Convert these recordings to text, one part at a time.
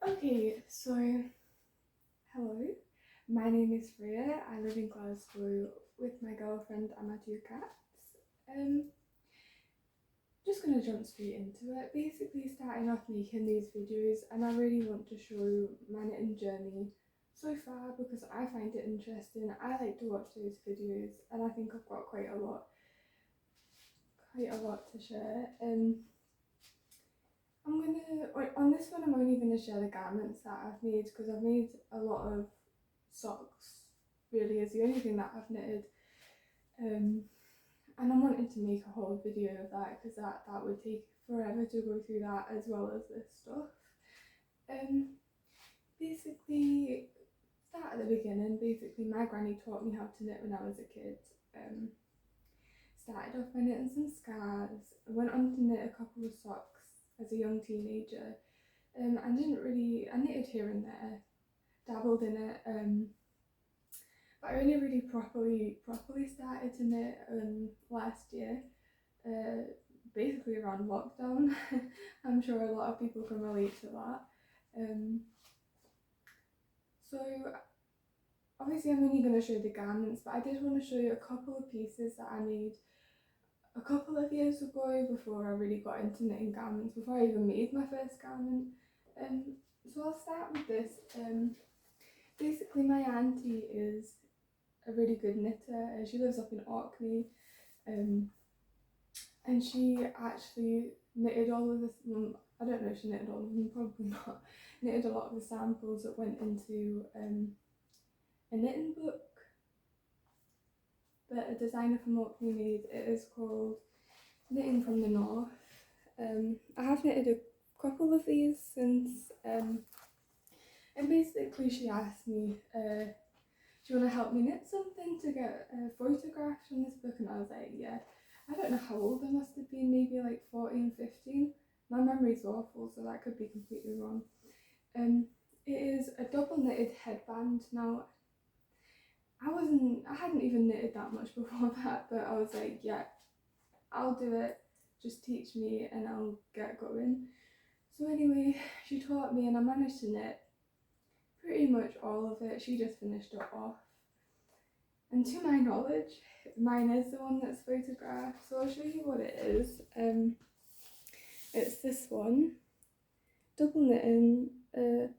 Okay, so hello, my name is Freya. I live in Glasgow with my girlfriend and my two cats. Just gonna jump straight into it. Basically, starting off making these videos, and I really want to show my knitting journey so far because I find it interesting. I like to watch those videos, and I think I've got quite a lot to share. On this one, I'm only gonna share the garments that I've made because I've made a lot of socks. Really, is the only thing that I've knitted. Um, and I wanted to make a whole video of that because that would take forever to go through that as well as this stuff. Um, basically, start at the beginning. Basically, my granny taught me how to knit when I was a kid. Started off by knitting some scarves. I went on to knit a couple of socks as a young teenager. I knitted here and there, dabbled in it. But I only really properly started to knit last year, basically around lockdown. I'm sure a lot of people can relate to that. Um, so obviously I'm only going to show the garments, but I did want to show you a couple of pieces that I made a couple of years ago before I really got into knitting garments, before I even made my first garment. So I'll start with this. Basically my auntie is a really good knitter. She lives up in Orkney, and she actually knitted all of this. I don't know if she knitted all of them, probably not. Knitted a lot of the samples that went into a knitting book that a designer from Orkney made. It is called Knitting from the North. I have knitted a couple of these since, and basically she asked me, do you want to help me knit something to get photographs from this book? And I was like, yeah. I don't know how old I must have been, maybe like 14, 15. My memory's awful, so that could be completely wrong. It is a double knitted headband. Now, I hadn't even knitted that much before that, but I was like, yeah, I'll do it. Just teach me and I'll get going. So anyway, she taught me and I managed to knit pretty much all of it. She just finished it off. And to my knowledge, mine is the one that's photographed, so I'll show you what it is. It's this one, double knitting. I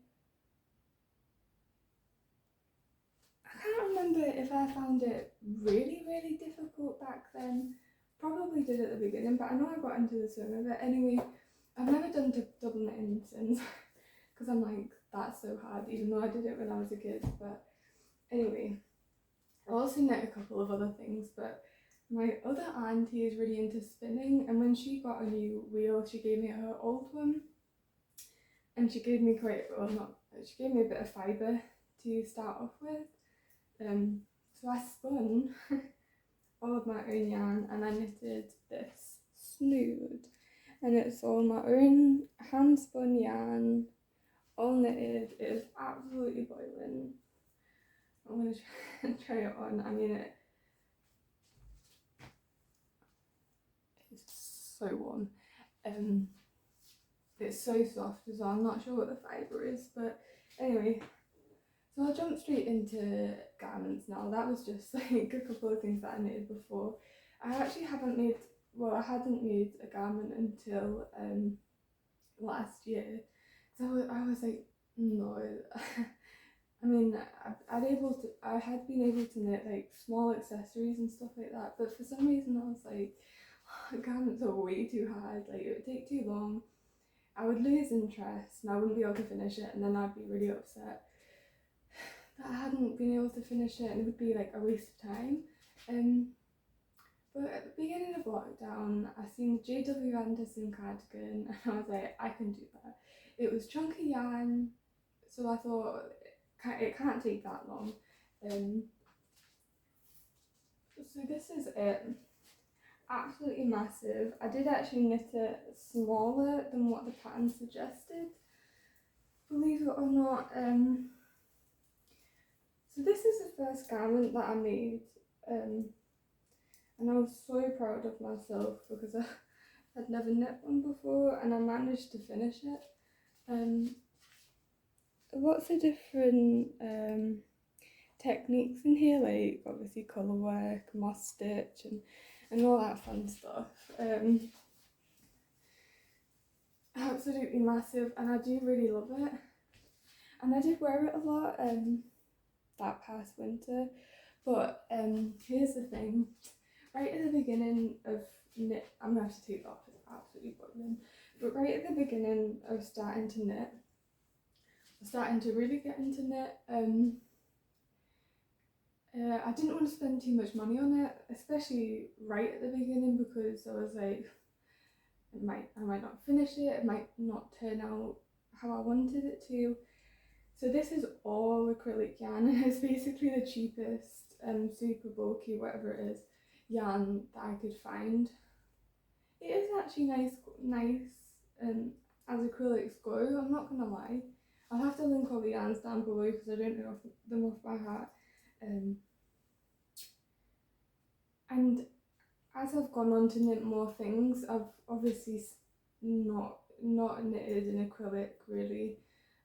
can't remember if I found it really difficult back then. Probably did at the beginning, but I know I got into the swing of it. Anyway, I've never done double knitting since, because I'm like, that's so hard, even though I did it when I was a kid. But anyway, I also knit a couple of other things, but my other auntie is really into spinning, and when she got a new wheel, she gave me her old one, and she gave me she gave me a bit of fibre to start off with. So I spun all of my own yarn, and I knitted this snood, and it's all my own hand spun yarn, all knitted. It is absolutely boiling. I'm gonna try it on. I mean, it's so warm. It's so soft as well. I'm not sure what the fibre is, but anyway. So I'll jump straight into garments now. That was just like a couple of things that I knitted before. I actually hadn't made a garment until last year. So I was like, no. I mean, I had been able to knit like small accessories and stuff like that, but for some reason I was like, garments are way too hard, like it would take too long. I would lose interest and I wouldn't be able to finish it, and then I'd be really upset that I hadn't been able to finish it, and it would be like a waste of time. But at the beginning of lockdown, I seen the JW Anderson cardigan, and I was like, I can do that. It was chunky yarn, so I thought it can't take that long. So this is it. Absolutely massive. I did actually knit it smaller than what the pattern suggested, believe it or not. So this is the first garment that I made, and I was so proud of myself because I'd never knit one before, and I managed to finish it. lots of different techniques in here, like obviously colour work, moss stitch, and all that fun stuff. Absolutely massive, and I do really love it. And I did wear it a lot that past winter, but here's the thing. Right at the beginning of knit, I'm going to have to take that off, it's absolutely boiling. But right at the beginning of starting to knit, starting to really get into knit, I didn't want to spend too much money on it, especially right at the beginning, because I was like, I might not finish it, it might not turn out how I wanted it to. So this is all acrylic yarn, and it's basically the cheapest super bulky, whatever it is, yarn that I could find. It is actually nice as acrylics go, I'm not gonna lie. I'll have to link all the yarns down below because I don't know them off by heart. And as I've gone on to knit more things, I've obviously not knitted in acrylic really,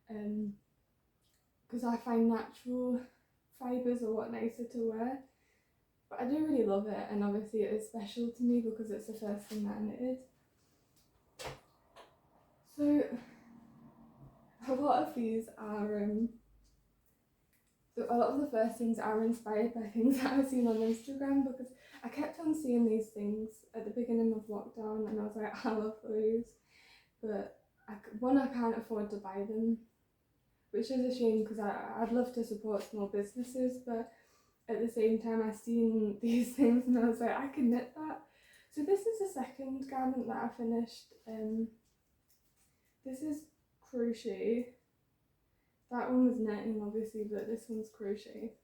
because I find natural fibres a lot nicer to wear. But I do really love it, and obviously it is special to me because it's the first thing that I knitted. So a lot of these are a lot of the first things are inspired by things that I've seen on Instagram, because I kept on seeing these things at the beginning of lockdown and I was like, I love those, but I can't afford to buy them, which is a shame because I'd love to support small businesses, but at the same time I seen these things and I was like, I can knit that. So this is the second garment that I finished. This is crochet. That one was netting obviously, but this one's crochet.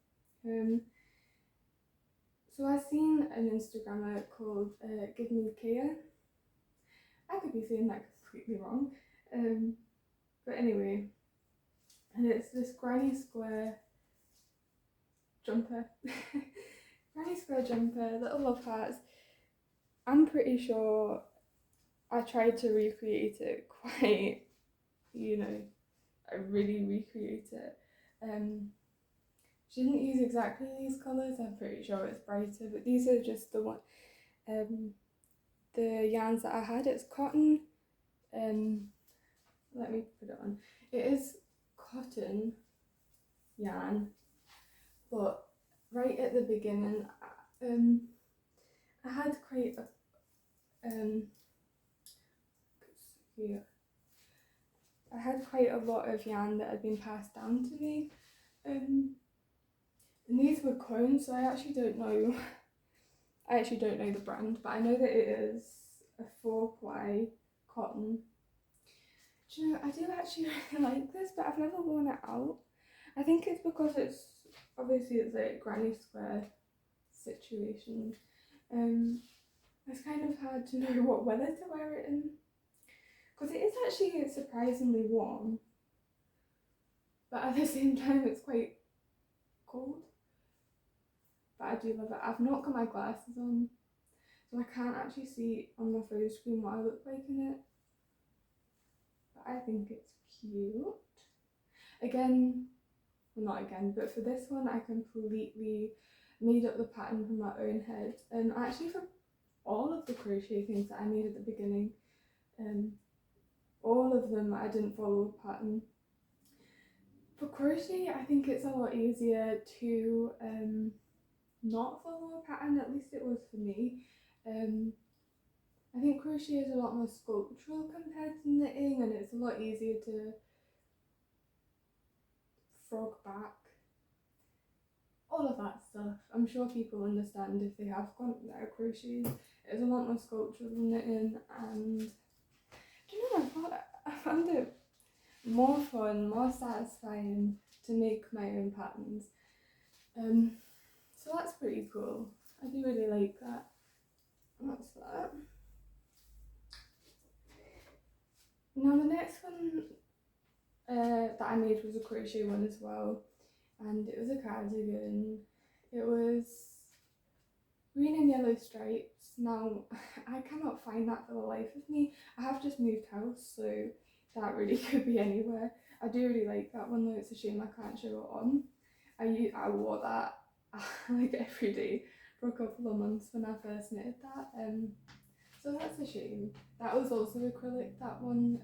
So I've seen an Instagrammer called Give Me Kia. I could be saying that completely wrong. But anyway, and it's this granny square jumper. Granny square jumper, little love hearts. I'm pretty sure I tried to recreate it quite, I really recreate it. She didn't use exactly these colours, I'm pretty sure it's brighter, but these are just the yarns that I had. It's cotton, let me put it on. It is cotton yarn, but right at the beginning, I had quite a, I had quite a lot of yarn that had been passed down to me, and these were cones, so I actually don't know the brand, but I know that it is a 4-ply cotton. Do you know, I do actually really like this, but I've never worn it out. I think it's because it's like granny square situation. It's kind of hard to know what weather to wear it in, because it is actually surprisingly warm, but at the same time it's quite cold. But I do love it. I've not got my glasses on, so I can't actually see on my phone screen what I look like in it, but I think it's cute. Again, well, not again, but for this one I completely made up the pattern from my own head, and actually for all of the crochet things that I made at the beginning, all of them I didn't follow a pattern. For crochet I think it's a lot easier to not follow a pattern, at least it was for me. I think crochet is a lot more sculptural compared to knitting, and it's a lot easier to frog back, all of that stuff. I'm sure people understand if they have gone crochet. It's a lot more sculptural than knitting, and do you know, I found it more fun, more satisfying to make my own patterns. So that's pretty cool. I do really like that. That's that. Now the next one that I made was a crochet one as well, and it was a cardigan. It was green and yellow stripes. Now I cannot find that for the life of me. I have just moved house, so that really could be anywhere. I do really like that one though. It's a shame I can't show it on. I wore that like every day for a couple of months when I first knitted that. So that's a shame. That was also acrylic, that one,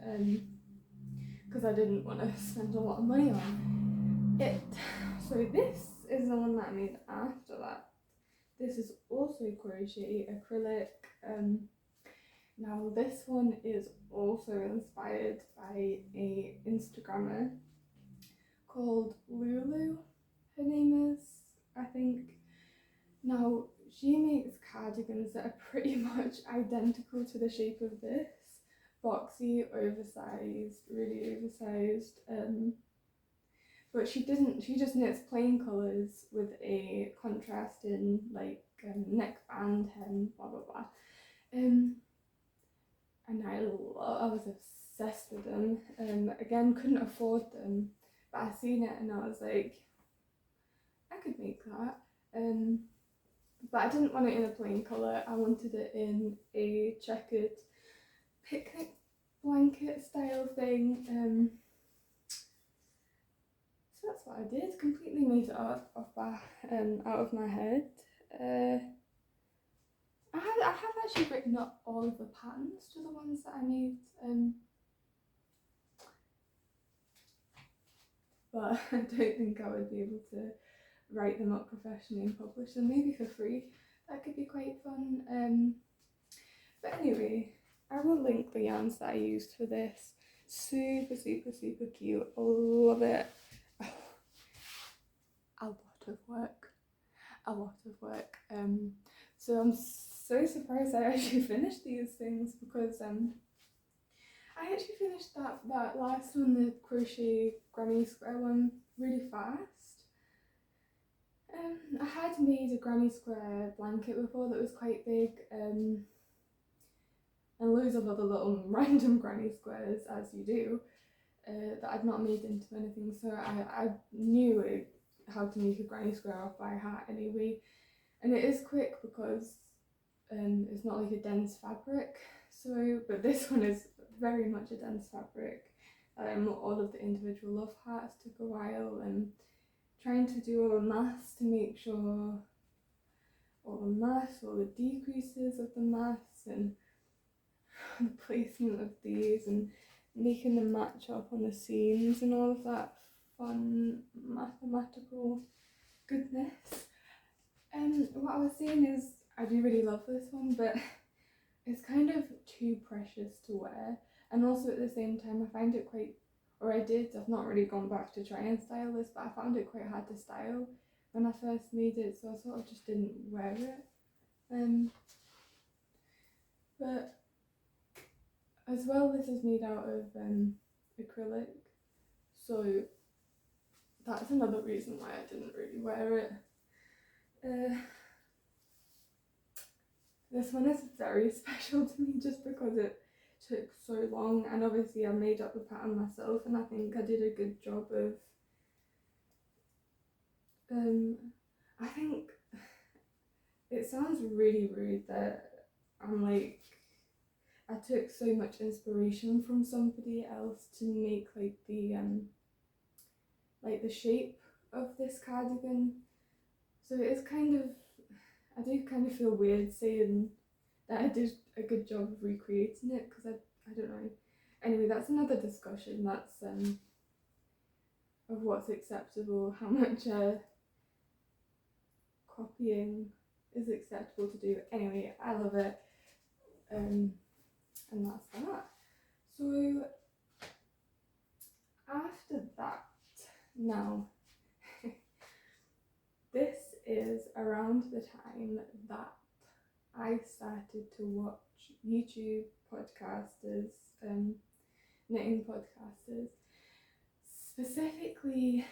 because I didn't want to spend a lot of money on it. So this is the one that I made after that. This is also crochet acrylic. Now this one is also inspired by a Instagrammer called Lulu, her name is, I think. Now she makes cardigans that are pretty much identical to the shape of this. Boxy, oversized, really oversized. But she just knits plain colours with a contrasting neckband, hem, blah blah blah. And I was obsessed with them. Again, couldn't afford them, but I seen it and I was like, I could make that. But I didn't want it in a plain colour. I wanted it in a checkered picnic blanket style thing. So that's what I did. Completely made it out of my head. I have actually written up all of the patterns to the ones that I made, but I don't think I would be able to write them up professionally and publish them, maybe for free. That could be quite fun. But anyway, I will link the yarns that I used for this. Super, super, super cute. I love it. A lot of work. A lot of work. So I'm so surprised I actually finished these things, because I actually finished that last one, the crochet granny square one, really fast. I had made a granny square blanket before that was quite big, and loads of other little random granny squares, as you do, that I'd not made into anything, so I knew how to make a granny square off by heart anyway. And it is quick because it's not like a dense fabric, so, but this one is very much a dense fabric. All of the individual love hearts took a while, and trying to do all the maths to make sure all the decreases of the maths and the placement of these, and making them match up on the seams and all of that fun mathematical goodness. And what I was saying is, I do really love this one, but it's kind of too precious to wear, and also at the same time I find it quite, I've not really gone back to try and style this, but I found it quite hard to style when I first made it, so I sort of just didn't wear it. But as well, this is made out of acrylic, so that's another reason why I didn't really wear it. This one is very special to me just because it took so long, and obviously I made up the pattern myself, and I think I did a good job of I think it sounds really rude that I'm like, I took so much inspiration from somebody else to make like the shape of this cardigan, so it's kind of, I do kind of feel weird saying that I did a good job of recreating it, because I don't know. Anyway, that's another discussion. That's of what's acceptable, how much copying is acceptable to do. Anyway, I love it, and that's that. So after that, now this is around the time that I started to watch YouTube podcasters, knitting podcasters. Specifically,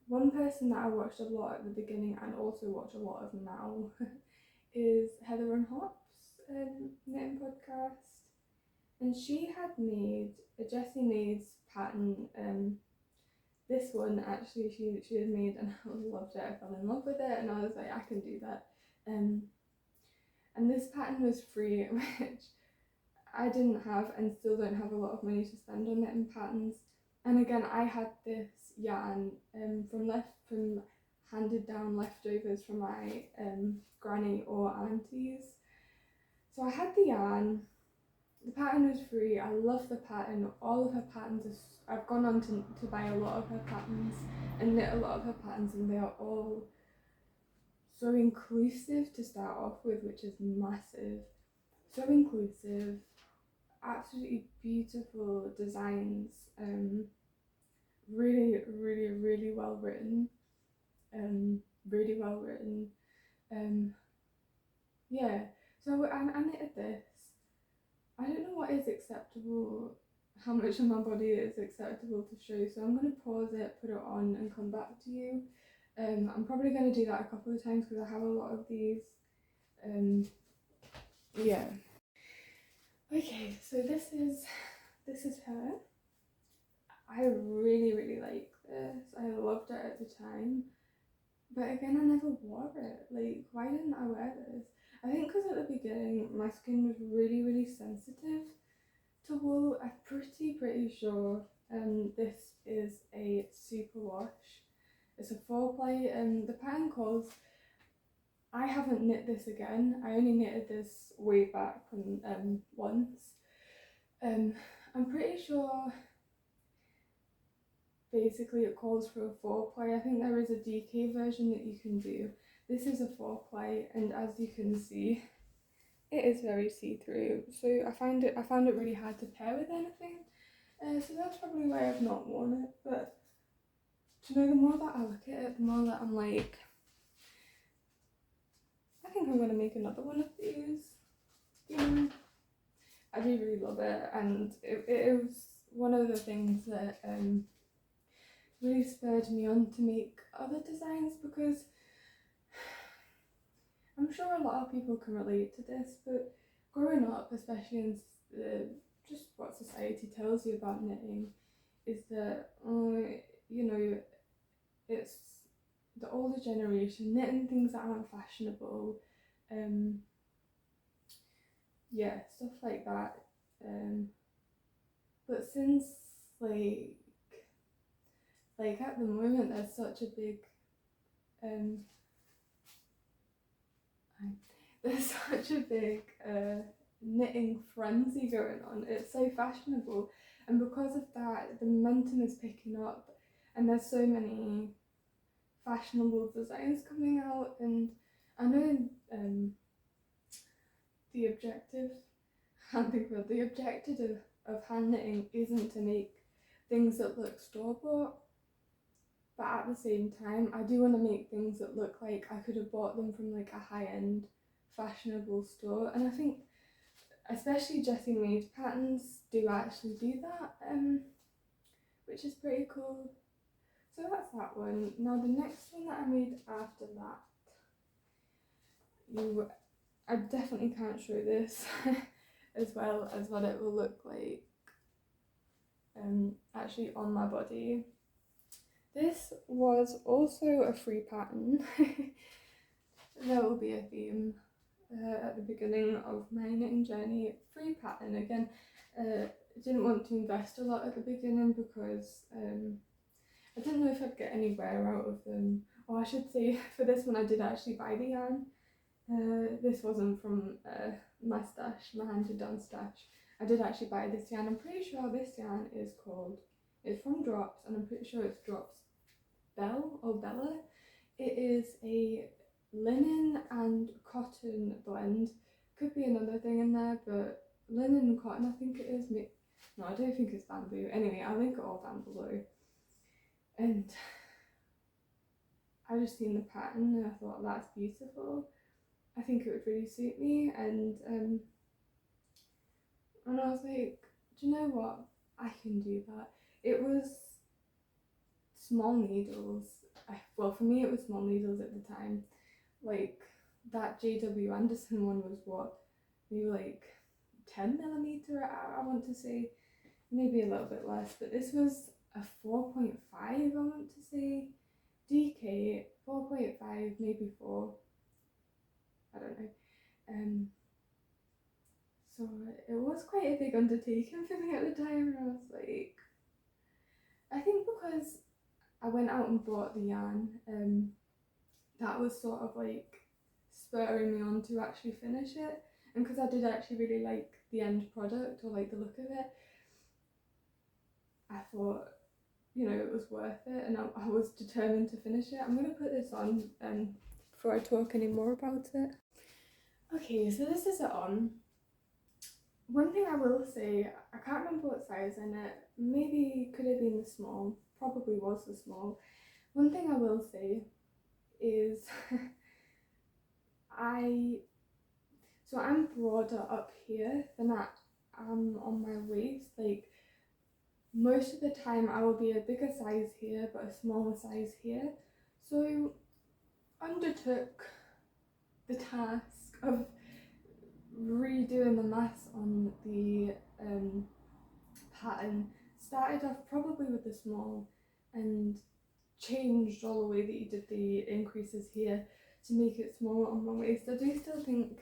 one person that I watched a lot at the beginning and also watch a lot of now is Heather and Hops knitting podcast, and she had made a Jessie Maid's pattern. This one actually she had made, and I loved it. I fell in love with it, and I was like, I can do that. And this pattern was free, which I didn't have and still don't have a lot of money to spend on knitting patterns. And again, I had this yarn from handed down leftovers from my granny or aunties. So I had the yarn. The pattern was free. I love the pattern. All of her patterns I've gone on to buy a lot of her patterns and knit a lot of her patterns, and they are all so inclusive to start off with, which is massive. So inclusive, absolutely beautiful designs, really, really, really well written, really well written. Yeah, so I knitted this. I don't know what is acceptable, how much of my body is acceptable to show, so I'm going to pause it, put it on and come back to you. I'm probably going to do that a couple of times because I have a lot of these. Yeah. Okay, so this is her. I really, really like this. I loved it at the time. But again, I never wore it. Like, why didn't I wear this? I think because at the beginning, my skin was really, really sensitive to wool. I'm pretty sure this is a super wash. It's a 4-ply, and the pattern calls, I haven't knit this again. I only knitted this way back when, once. I'm pretty sure basically it calls for a 4-ply. I think there is a DK version that you can do. This is a 4-ply, and as you can see, it is very see-through. So I found it really hard to pair with anything. So that's probably why I've not worn it. But do you know, the more that I look at it, the more that I'm like, I think I'm gonna make another one of these. You know, I do really love it, and it was one of the things that really spurred me on to make other designs, because I'm sure a lot of people can relate to this, but growing up, especially in just what society tells you about knitting, is that, you know, it's the older generation knitting things that aren't fashionable, yeah, stuff like that. But since like at the moment, there's such a big um there's such a big knitting frenzy going on. It's so fashionable, and because of that, the momentum is picking up, and there's so many fashionable designs coming out. And I know the objective, I can't think of the objective of hand knitting isn't to make things that look store-bought, but at the same time, I do want to make things that look like I could have bought them from like a high-end fashionable store. And I think especially Jessie Made patterns do actually do that, which is pretty cool. So that's that one. Now the next one that I made after that, I definitely can't show this as well as what it will look like actually on my body. This was also a free pattern. There will be a theme at the beginning of my knitting journey. Free pattern again. I didn't want to invest a lot at the beginning because I didn't know if I'd get any wear out of them. Or I should say, for this one I did actually buy the yarn. This wasn't from my stash, my handed down stash. I did actually buy this yarn. I'm pretty sure this yarn is from Drops, and I'm pretty sure it's Drops Belle or Bella. It is a linen and cotton blend. Could be another thing in there, but linen and cotton I think it is. No, I don't think it's bamboo. Anyway, I'll link it all down below. And I just seen the pattern and I thought that's beautiful. I think it would really suit me, and I was like, do you know what? I can do that. It was small needles. Well, for me it was small needles at the time. Like that JW Anderson one was what, maybe like 10mm, I want to say, maybe a little bit less, but this was a 4.5, I want to say, DK 4.5, maybe 4, I don't know. So it was quite a big undertaking for me at the time, and I was like, went out and bought the yarn. That was sort of like spurring me on to actually finish it, and because I did actually really like the end product or like the look of it, I thought, you know, it was worth it, and I was determined to finish it. I'm going to put this on before I talk any more about it. Okay, so this is it on. One thing I will say, I can't remember what size in it, maybe could have been the small, probably was the small. One thing I will say is I'm broader up here than I am on my waist. Like, most of the time I will be a bigger size here but a smaller size here. So I undertook the task of redoing the maths on the pattern. Started off probably with the small and changed all the way that you did the increases here to make it smaller on my waist. I do still think,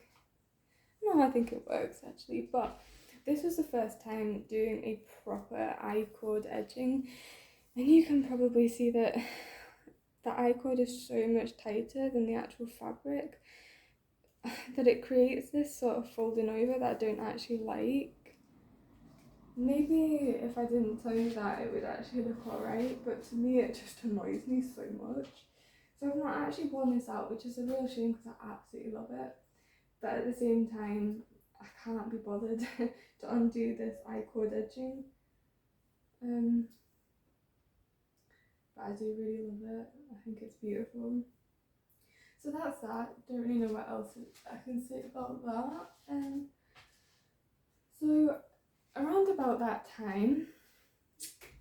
no, I think it works actually, but this was the first time doing a proper I-cord edging, and you can probably see that the I-cord is so much tighter than the actual fabric that it creates this sort of folding over that I don't actually like. Maybe if I didn't tell you that it would actually look alright, but to me it just annoys me so much. So I've not actually worn this out, which is a real shame because I absolutely love it. But at the same time, I can't be bothered to undo this I-cord edging. But I do really love it. I think it's beautiful. So that's that. Don't really know what else I can say about that. So around about that time,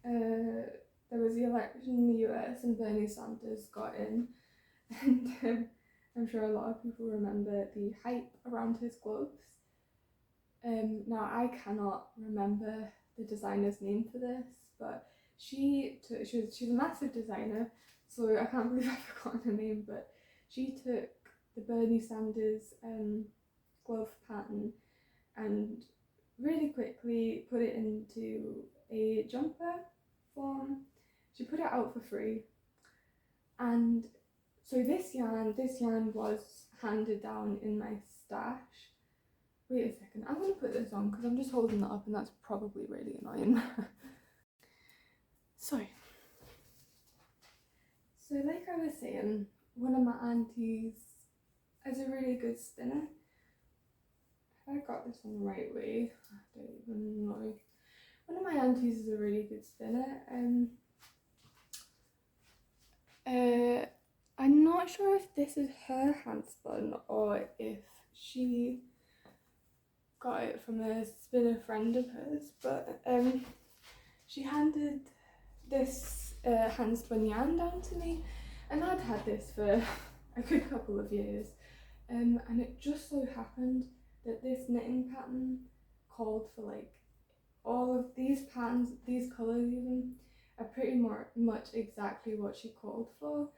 there was the election in the US and Bernie Sanders got in, and I'm sure a lot of people remember the hype around his gloves. Now I cannot remember the designer's name for this, but she's a massive designer, so I can't believe I've forgotten her name, but she took the Bernie Sanders glove pattern and really quickly put it into a jumper form. She put it out for free, and so this yarn was handed down in my stash. Wait a second, I'm going to put this on because I'm just holding that up and that's probably really annoying. So like I was saying, one of my aunties is a really good spinner. Have I got this on the right way? I don't even know. One of my aunties is a really good spinner. I'm not sure if this is her handspun or if she got it from a spinner friend of hers, but she handed this handspun yarn down to me, and I'd had this for a good couple of years, and it just so happened that this knitting pattern called for like all of these patterns, these colours even, are pretty much exactly what she called for.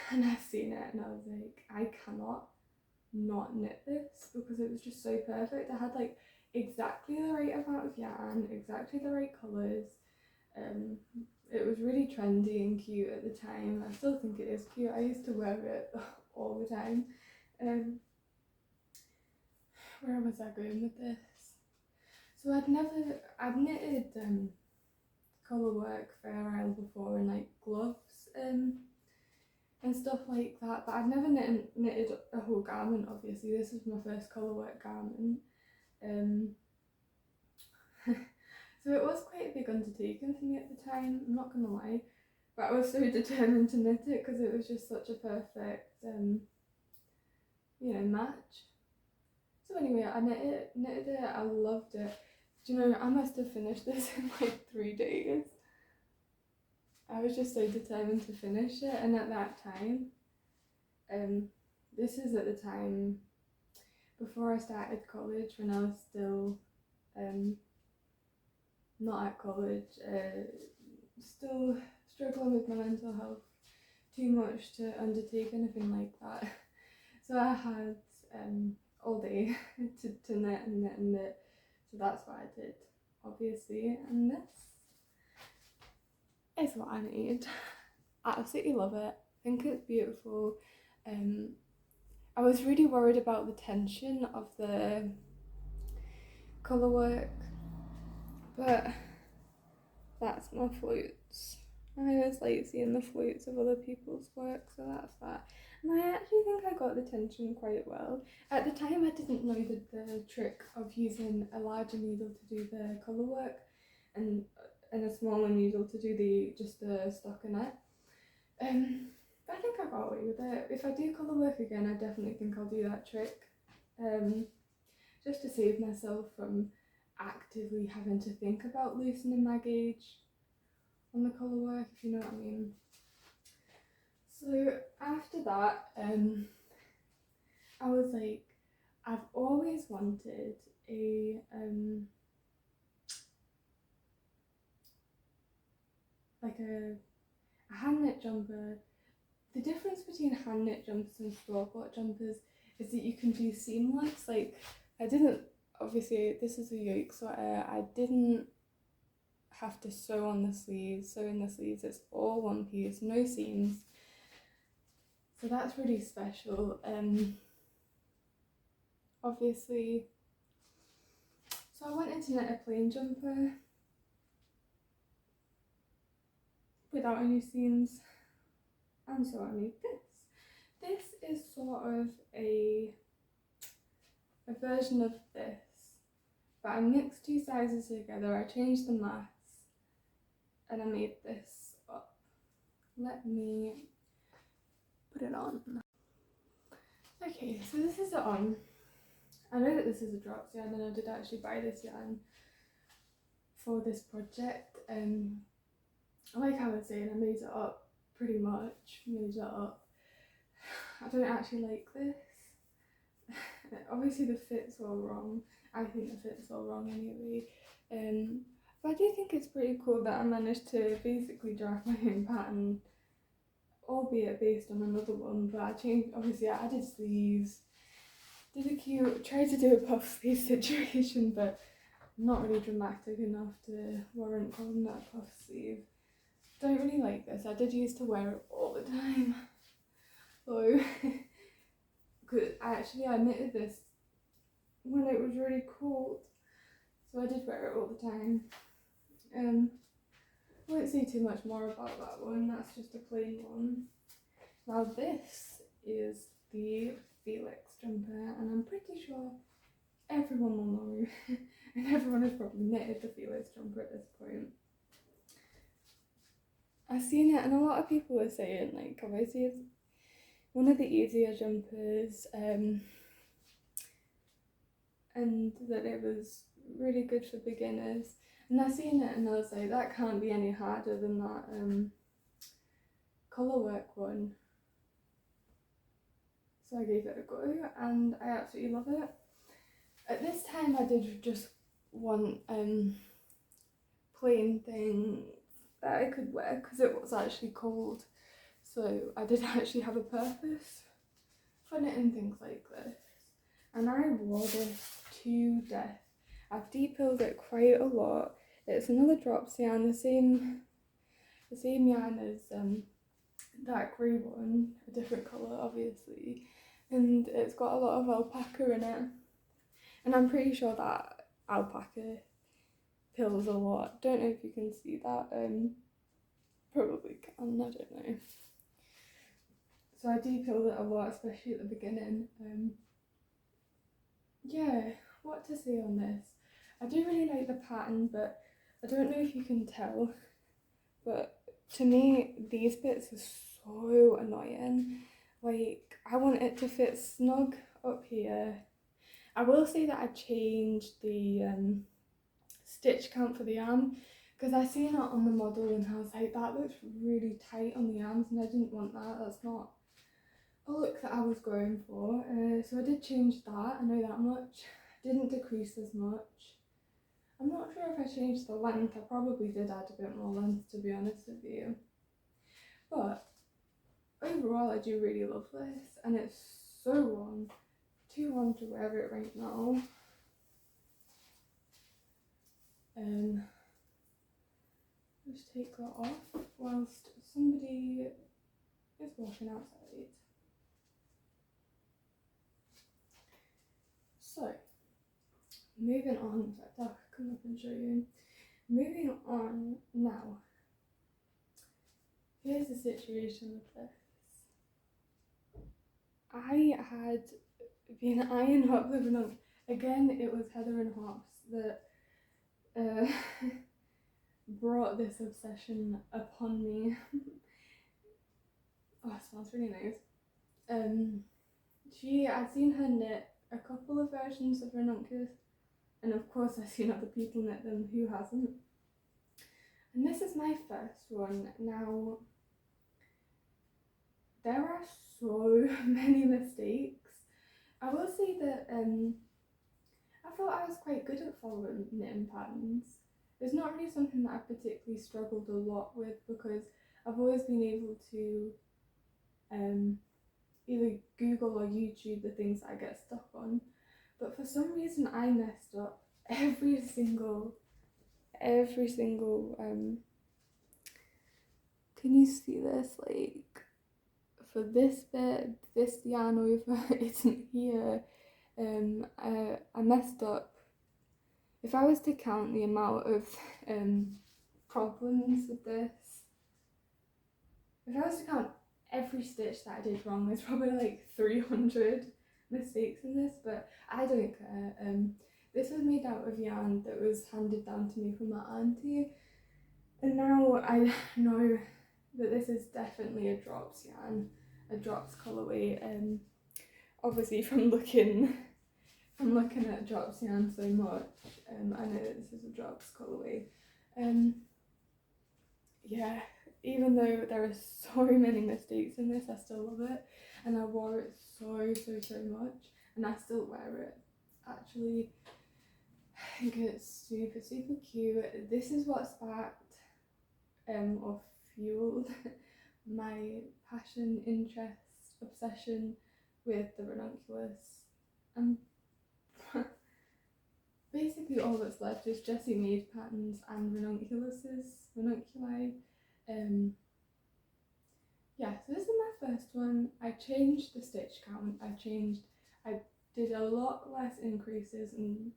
And I've seen it and I was like, I cannot not knit this because it was just so perfect. I had like exactly the right amount of yarn, exactly the right colours. It was really trendy and cute at the time. I still think it is cute. I used to wear it all the time. Where was I going with this? So I'd knitted colour work for a while before in like gloves and stuff like that, but I've never knitted a whole garment. Obviously this was my first colour work garment. So it was quite a big undertaking for me at the time, I'm not gonna lie, but I was so determined to knit it because it was just such a perfect you know, match. So anyway, I knitted it, I loved it. Do you know, I must have finished this in like 3 days. I was just so determined to finish it, and at that time, this is at the time before I started college, when I was still not at college, still struggling with my mental health too much to undertake anything like that. So I had all day to knit and knit and knit, so that's what I did, obviously, and this is what I made. I absolutely love it. I think it's beautiful. I was really worried about the tension of the colour work, but that's my flutes. I always like seeing the flutes of other people's work, so that's that. And I actually think I got the tension quite well. At the time I didn't know the trick of using a larger needle to do the colour work and a smaller needle to do just the stockinette. But I think I got away with it. If I do colour work again, I definitely think I'll do that trick. Just to save myself from actively having to think about loosening my gauge on the colour work, if you know what I mean. So after that, I was like, I've always wanted a like a hand knit jumper. The difference between hand knit jumpers and store bought jumpers is that you can do seamless. Like, I didn't, obviously this is a yoke sweater, I didn't have to sew on the sleeves. Sew in the sleeves, it's all one piece, no seams. So that's really special. Obviously, so I wanted to knit a plain jumper without any seams, and so I made this. This is sort of a version of this, but I mixed two sizes together, I changed the maths, and I made this up. Let me put it on. Okay, so this is it on. I know that this is a drops yarn, and I did actually buy this yarn for this project. Like I was saying, I made it up pretty much. Made it up. I don't actually like this. Obviously the fit's all wrong. I think the fit's all wrong anyway. But I do think it's pretty cool that I managed to basically draft my own pattern, albeit based on another one. But I changed. Obviously, I added sleeves. Tried to do a puff sleeve situation, but not really dramatic enough to warrant calling that a puff sleeve. Don't really like this. I did used to wear it all the time. So, I knitted this when it was really cold, so I did wear it all the time. I won't say too much more about that one, that's just a plain one. Now this is the Felix jumper, and I'm pretty sure everyone will know, and everyone has probably knitted the Felix jumper at this point. I've seen it, and a lot of people are saying, like, obviously it's one of the easier jumpers, and that it was really good for beginners. And I seen it and I was like, that can't be any harder than that colour work one. So I gave it a go, and I absolutely love it. At this time I did just want plain thing that I could wear because it was actually cold. So I did actually have a purpose for knitting things like this. And I wore this to death. I've depilled it quite a lot. It's another drops yarn, the same yarn as that grey one, a different colour obviously, and it's got a lot of alpaca in it, and I'm pretty sure that alpaca pills a lot. Don't know if you can see that, probably can, I don't know. So I depilled it a lot, especially at the beginning. Yeah, what to say on this? I do really like the pattern, but I don't know if you can tell, but to me these bits are so annoying. Like, I want it to fit snug up here. I will say that I changed the stitch count for the arm, because I seen it on the model and I was like, that looks really tight on the arms, and I didn't want that. That's not a look that I was going for. So I did change that, I know that much. Didn't decrease as much. I'm not sure if I changed the length. I probably did add a bit more length, to be honest with you. But overall I do really love this, and it's so warm. Too warm to wear it right now. just take that off whilst somebody is walking outside. So, moving on, I'll come up and show you. Moving on now. Here's the situation with this. I had been eyeing up the ranunculus. Again, it was Heather and Hops that brought this obsession upon me. Oh, it smells really nice. I'd seen her knit a couple of versions of ranunculus, and of course I've seen other people knit them, who hasn't? And this is my first one. Now, there are so many mistakes. I will say that I thought I was quite good at following knitting patterns. It's not really something that I've particularly struggled a lot with, because I've always been able to either Google or YouTube the things that I get stuck on. But for some reason I messed up every single can you see this? Like, for this bit, this yarn over isn't here. I messed up. If I was to count the amount of problems with this, if I was to count every stitch that I did wrong, there's probably like 300 mistakes in this, but I don't care. This was made out of yarn that was handed down to me from my auntie, and now I know that this is definitely a drops yarn, a drops colourway. Obviously from looking at drops yarn so much, I know that this is a drops colourway. Yeah, even though there are so many mistakes in this, I still love it, and I wore it so much, and I still wear it. Actually, I think it's super cute. This is what sparked or fueled my passion, interest, obsession with the ranunculus. And basically all that's left is Jessie made patterns and ranunculi. Yeah, so this is my first one. I changed the stitch count. I did a lot less increases and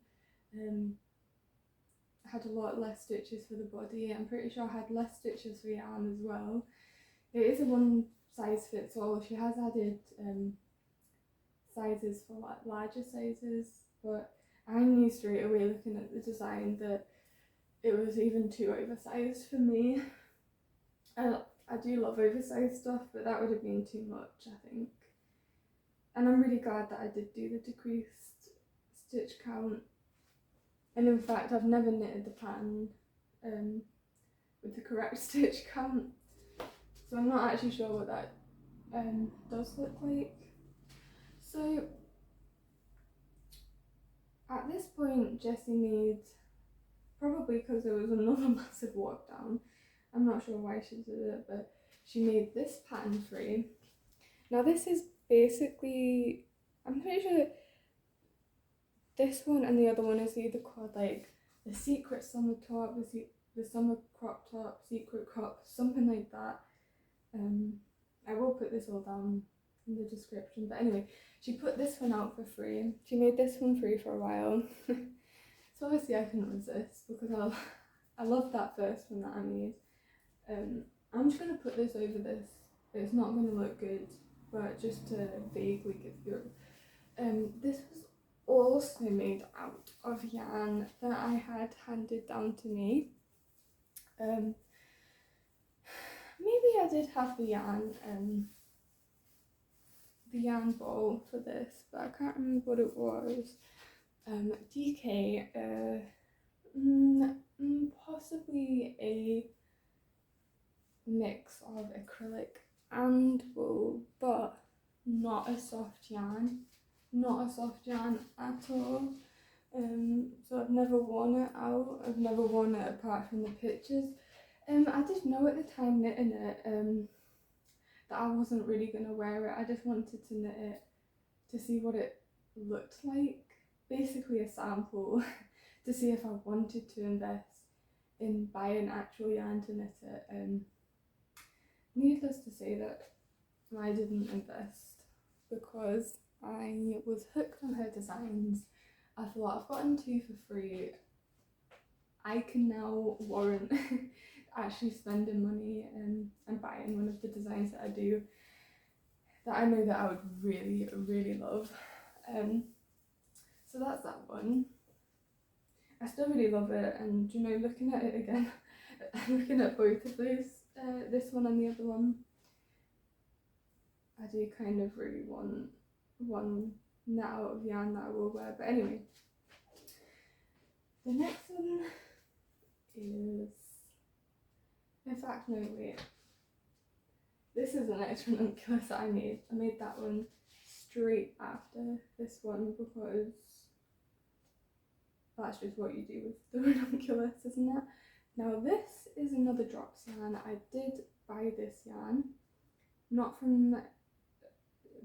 had a lot less stitches for the body. I'm pretty sure I had less stitches for the arm as well. It is a one size fits all. She has added sizes for like larger sizes, but I knew straight away looking at the design that it was even too oversized for me. I do love oversized stuff, but that would have been too much, I think. And I'm really glad that I did do the decreased stitch count. And in fact, I've never knitted the pattern with the correct stitch count, so I'm not actually sure what that does look like. So at this point, Jessie made, probably because there was another massive walk down, I'm not sure why she did it, but she made this pattern free. Now this is basically, I'm pretty sure this one and the other one is either called like the secret summer top, the summer crop top, secret crop, something like that. I will put this all down in the description, but anyway, she put this one out for free. She made this one free for a while. So obviously I couldn't resist, because I love that first one that I made. I'm just going to put this over this. It's not going to look good, but just to vaguely give you this was also made out of yarn that I had handed down to me. Maybe I did have the yarn ball for this, but I can't remember what it was. DK, possibly a mix of acrylic and wool, but not a soft yarn at all. So I've never worn it out. I've never worn it apart from the pictures. I did know at the time knitting it that I wasn't really going to wear it. I just wanted to knit it to see what it looked like, basically a sample to see if I wanted to invest in buying actual yarn to knit it. Needless to say that I didn't invest because I was hooked on her designs. I thought, I've gotten 2 for free, I can now warrant actually spending money and buying one of the designs that I do, that I know that I would really, really love. So that's that one. I still really love it, and you know, looking at it again, looking at both of those, this one and the other one, I do kind of really want one knit out of yarn that I will wear. But anyway, the next one is, in fact, no, wait. This is the next ranunculus that I made. I made that one straight after this one because that's just what you do with the ranunculus, isn't it? Now this is another drops yarn. I did buy this yarn, not from,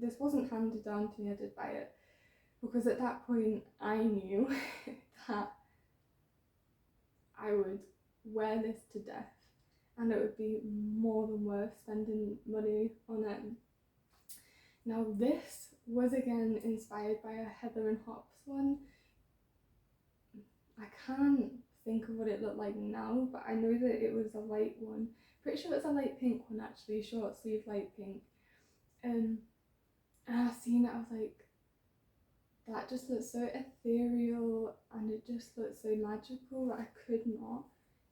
this wasn't handed down to me, I did buy it, because at that point I knew that I would wear this to death and it would be more than worth spending money on it. Now this was again inspired by a Heather and Hops one. I can't think of what it looked like now, but I know that it was a light one. Pretty sure it's a light pink one actually, short sleeve light pink. And I seen it, I was like, that just looks so ethereal and it just looks so magical that I could not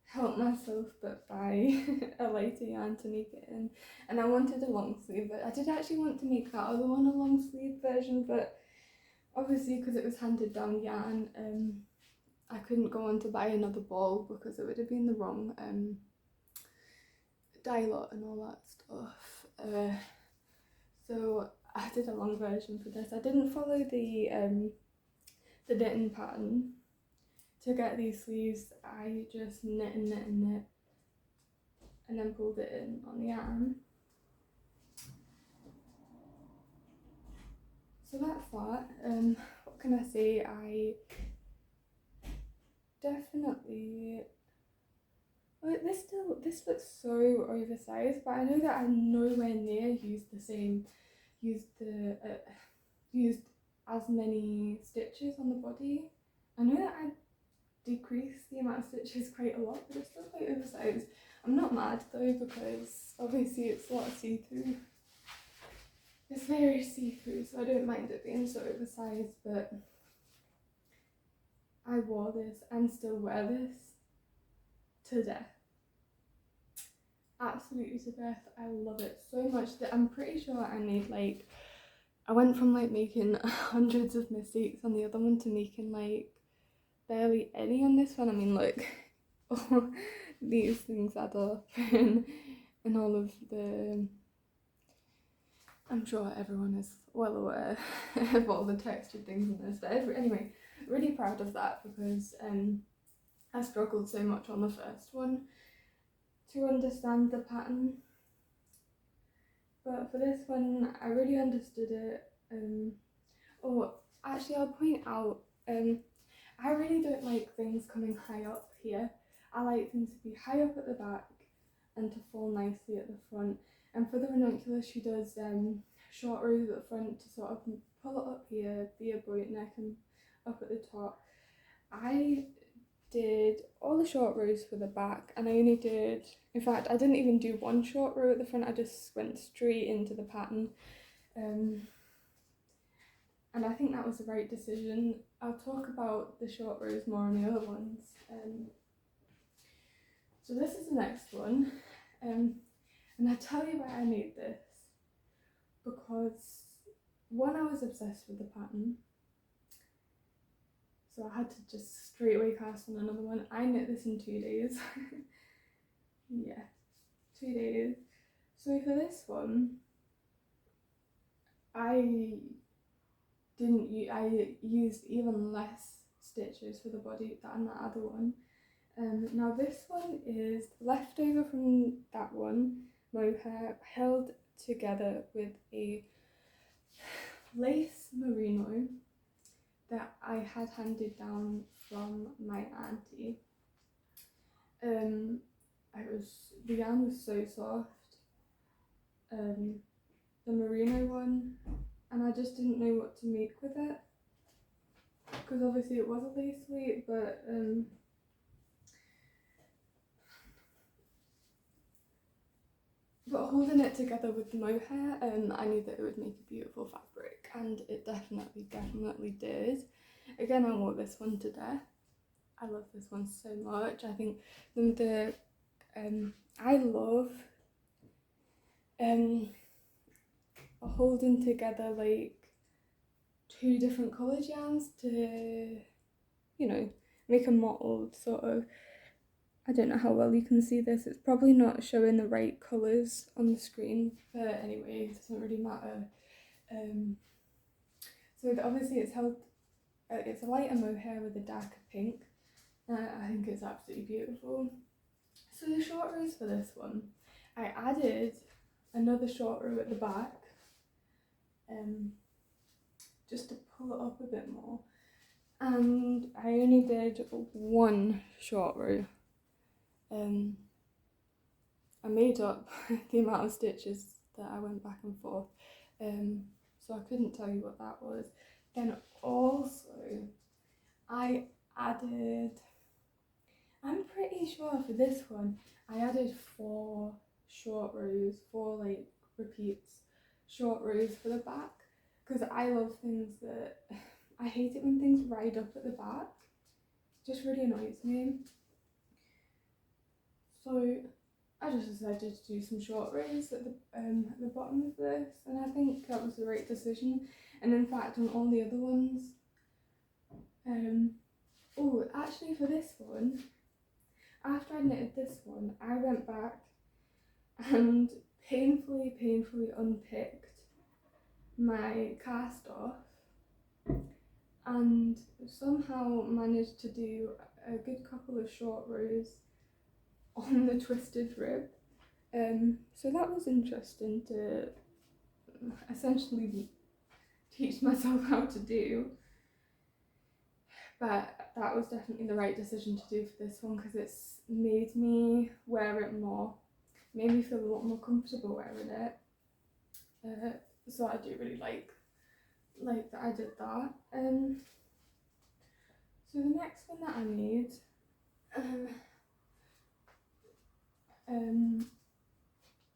help myself but buy a lighter yarn to make it in. And I wanted a long sleeve, but I did actually want to make that other one a long sleeve version, but obviously because it was handed down yarn, I couldn't go on to buy another ball because it would have been the wrong dye lot and all that stuff. So I did a long version for this. I didn't follow the knitting pattern to get these sleeves. I just knit and knit and knit and then pulled it in on the yarn. So that's that. What can I say? I definitely, well, this looks so oversized, but I know that I nowhere near used as many stitches on the body. I know that I decreased the amount of stitches quite a lot, but it's still quite oversized. I'm not mad though, because obviously it's a lot of see-through. It's very see-through, so I don't mind it being so oversized, but I wore this and still wear this to death. Absolutely to death. I love it so much that I'm pretty sure I made like, I went from like making hundreds of mistakes on the other one to making like barely any on this one. I mean, look, all these things add up and all of the, I'm sure everyone is well aware of all the textured things in this, but anyway, really proud of that because I struggled so much on the first one to understand the pattern, but for this one I really understood it. Oh, actually I'll point out, I really don't like things coming high up here. I like things to be high up at the back and to fall nicely at the front. And for the ranunculus, she does short rows at the front to sort of pull it up here, be a buoyant neck, and up at the top. I did all the short rows for the back, and I only did, in fact I didn't even do one short row at the front, I just went straight into the pattern. And I think that was the right decision. I'll talk about the short rows more on the other ones. So this is the next one, and I'll tell you why I made this, because one, I was obsessed with the pattern, so I had to just straight away cast on another one. I knit this in 2 days. Yeah, 2 days. So for this one, I used even less stitches for the body than that other one. Now this one is leftover from that one, mohair held together with a lace merino that I had handed down from my auntie. The yarn was so soft, the merino one, and I just didn't know what to make with it, because obviously it was a lace weight, but holding it together with the mohair, I knew that it would make a beautiful fabric, and it definitely did. Again, I wore this one to death. I love this one so much. I think I love holding together like two different coloured yarns to, you know, make a mottled sort of. I don't know how well you can see this. It's probably not showing the right colours on the screen, but anyway, it doesn't really matter. So obviously it's held. It's a lighter mohair with a darker pink. I think it's absolutely beautiful. So the short rows for this one, I added another short row at the back, just to pull it up a bit more. And I only did one short row. I made up the amount of stitches that I went back and forth, so I couldn't tell you what that was. Then also I added, I'm pretty sure for this one, I added 4 short rows, 4 like repeats, short rows for the back, because I love things that, I hate it when things ride up at the back, it just really annoys me. So I just decided to do some short rows at the bottom of this, and I think that was the right decision. And in fact, on all the other ones, oh, actually for this one, after I knitted this one, I went back and painfully unpicked my cast off, and somehow managed to do a good couple of short rows on the twisted rib. So that was interesting to essentially teach myself how to do, but that was definitely the right decision to do for this one, because it's made me wear it more, made me feel a lot more comfortable wearing it. So I do really like that I did that. So the next one that I made,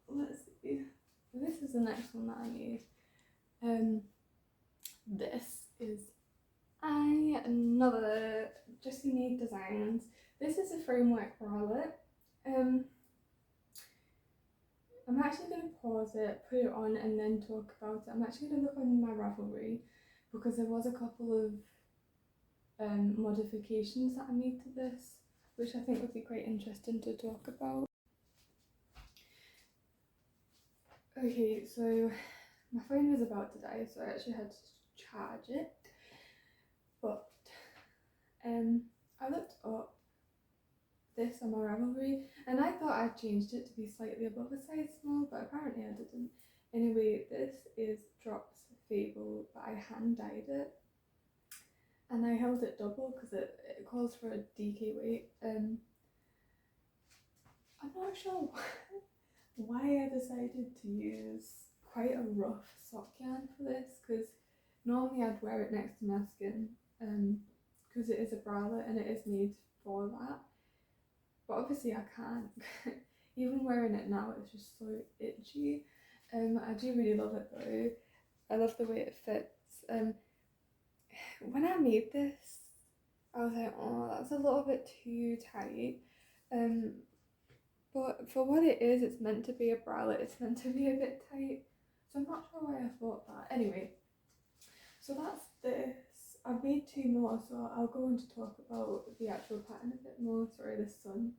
let's see, this is the next one that I made. This is another Just Unique Designs. This is a framework bralette. I'm actually going to pause it, put it on, and then talk about it. I'm actually going to look on my Ravelry, because there was a couple of modifications that I made to this, which I think would be quite interesting to talk about. Okay, so my phone was about to die, so I actually had to charge it, but I looked up this on my Ravelry, and I thought I'd changed it to be slightly above a size small, but apparently I didn't. Anyway, this is Drops Fable, but I hand dyed it, and I held it double because it calls for a DK weight. I'm not sure why I decided to use quite a rough sock yarn for this, because normally I'd wear it next to my skin, because it is a bralette and it is made for that, but obviously I can't. Even wearing it now, it's just so itchy. I do really love it though. I love the way it fits. When I made this, I was like, oh, that's a little bit too tight. But for what it is, it's meant to be a bralette, it's meant to be a bit tight. So I'm not sure why I thought that. Anyway, so that's this. I've made 2 more, so I'll go on to talk about the actual pattern a bit more. Sorry, the sun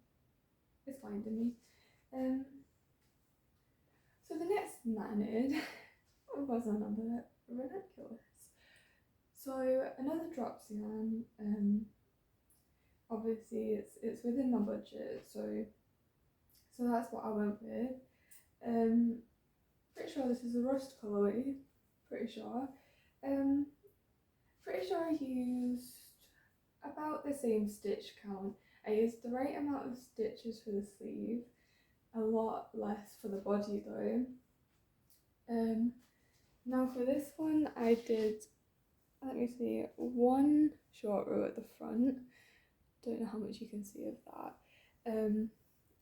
is blinding me. So the next thing that I made was another ridiculous. So another drops yarn. Obviously it's within my budget, so that's what I went with. Pretty sure this is a rust colourway. Pretty sure. Pretty sure I used about the same stitch count. I used the right amount of stitches for the sleeve, a lot less for the body though. Now for this one I did, let me see, one short row at the front, don't know how much you can see of that, and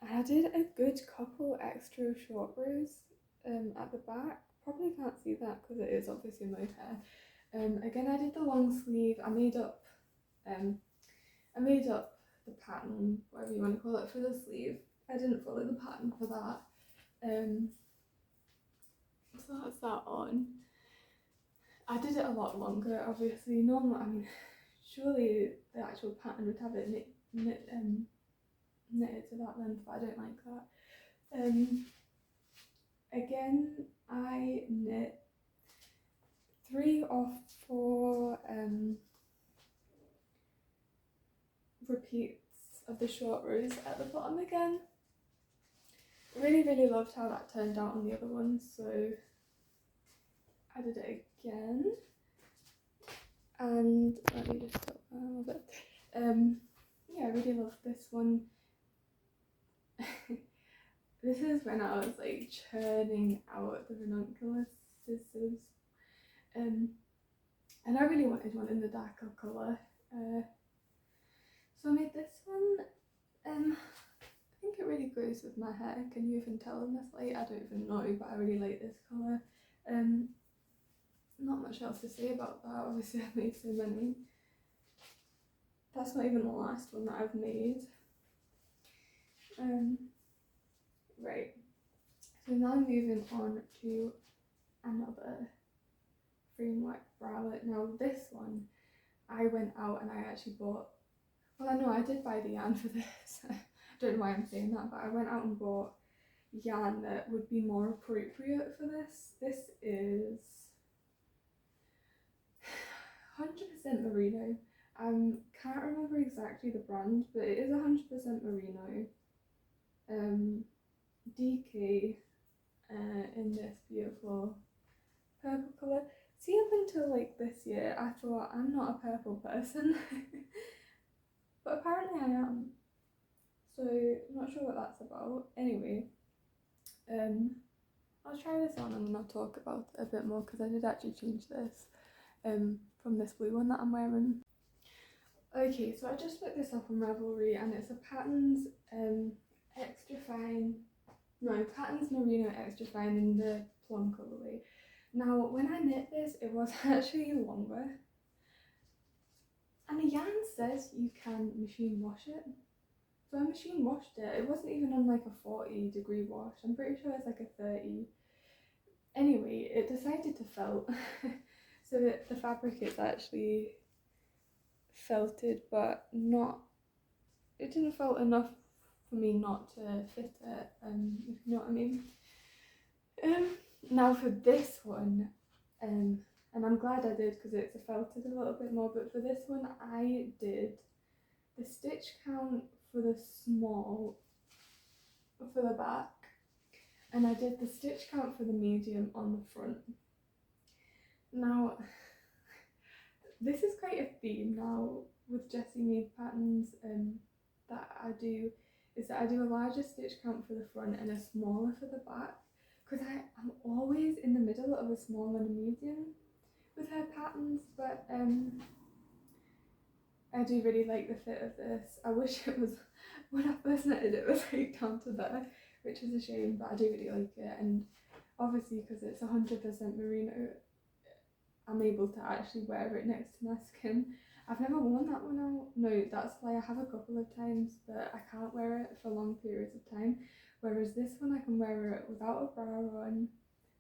I did a good couple extra short rows at the back. Probably can't see that because it is obviously my hair. Again, I did the long sleeve. I made up the pattern, whatever you want to call it, for the sleeve. I didn't follow the pattern for that. So that's that on. I did it a lot longer, obviously. Normally, I mean, surely the actual pattern would have it knitted to that length, but I don't like that. Again, I knit 3 or 4 repeats of the short rows at the bottom again. Really loved how that turned out on the other ones, so I did it again. And let me just stop there a little bit. Yeah, I really love this one. This is when I was like churning out the ranunculus scissors, and I really wanted one in the darker colour, so I made this one. I think it really goes with my hair. Can you even tell in this light? I don't even know, but I really like this colour. Not much else to say about that. Obviously I've made so many. That's not even the last one that I've made. Right, so now moving on to another framework bralette. Now this one, I went out and I actually bought, well I know I did buy the yarn for this, I don't know why I'm saying that, but I went out and bought yarn that would be more appropriate for this. This is 100% merino. Can't remember exactly the brand, but it is 100% merino. DK in this beautiful purple colour. See, up until like this year I thought I'm not a purple person but apparently I am, so I'm not sure what that's about. Anyway, I'll try this on and then I'll talk about it a bit more because I did actually change this from this blue one that I'm wearing. Okay, so I just looked this up on Ravelry and it's a Patterns extra fine, no, Patterns merino extra fine in the plum colourway. Now when I knit this it was actually longer, and the yarn says you can machine wash it, so I machine washed it. It wasn't even on like a 40-degree wash, I'm pretty sure it's like a 30. Anyway, it decided to felt so that the fabric is actually felted, but not, it didn't felt enough for me not to fit it, if you know what I mean. Now for this one, and I'm glad I did because it's felted a little bit more, but for this one I did the stitch count for the small for the back, and I did the stitch count for the medium on the front. Now this is quite a theme now with Jessie made patterns that I do, is that I do a larger stitch count for the front and a smaller for the back, because I'm always in the middle of a small and a medium with her patterns. But I do really like the fit of this. I wish it was, when I first knitted it was like down to there, which is a shame, but I do really like it. And obviously because it's 100% merino, I'm able to actually wear it next to my skin. I've never worn that one out. No, that's why I have a couple of times, but I can't wear it for long periods of time. Whereas this one I can wear it without a bra on,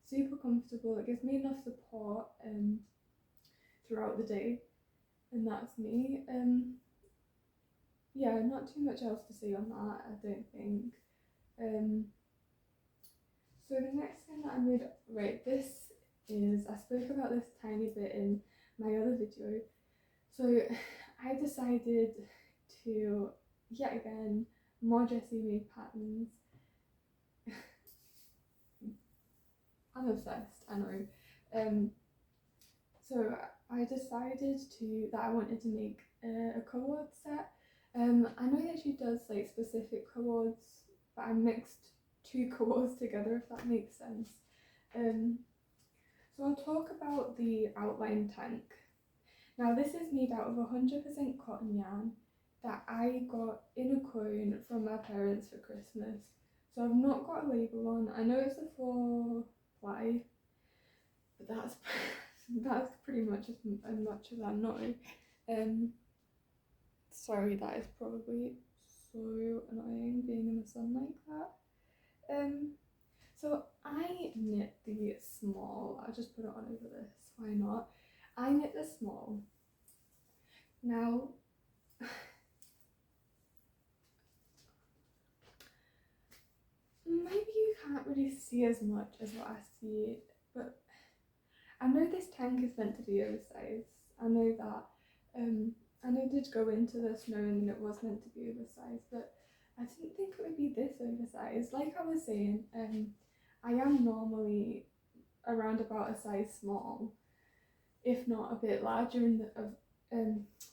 super comfortable. It gives me enough support throughout the day, and that's me. Yeah, not too much else to say on that, I don't think. So the next thing that I made, right, this is, I spoke about this tiny bit in my other video. So I decided to, yet again, more Jessie made patterns. I'm obsessed, I know. So I decided that I wanted to make a colour set, I know that she does like specific colours, but I mixed two colours together, if that makes sense. So I'll talk about the outline tank. Now this is made out of 100% cotton yarn that I got in a coin from my parents for Christmas. So I've not got a label on. I know it's a 4-ply, but that's that's pretty much as much as I know. Sorry, that is probably so annoying being in the sun like that. So I knit the small. I'll just put it on over this. Why not? I knit the small. Now, maybe you can't really see as much as what I see, but I know this tank is meant to be oversized. I know that. And I did go into this knowing that it was meant to be oversized, but I didn't think it would be this oversized. Like I was saying, I am normally around about a size small, if not a bit larger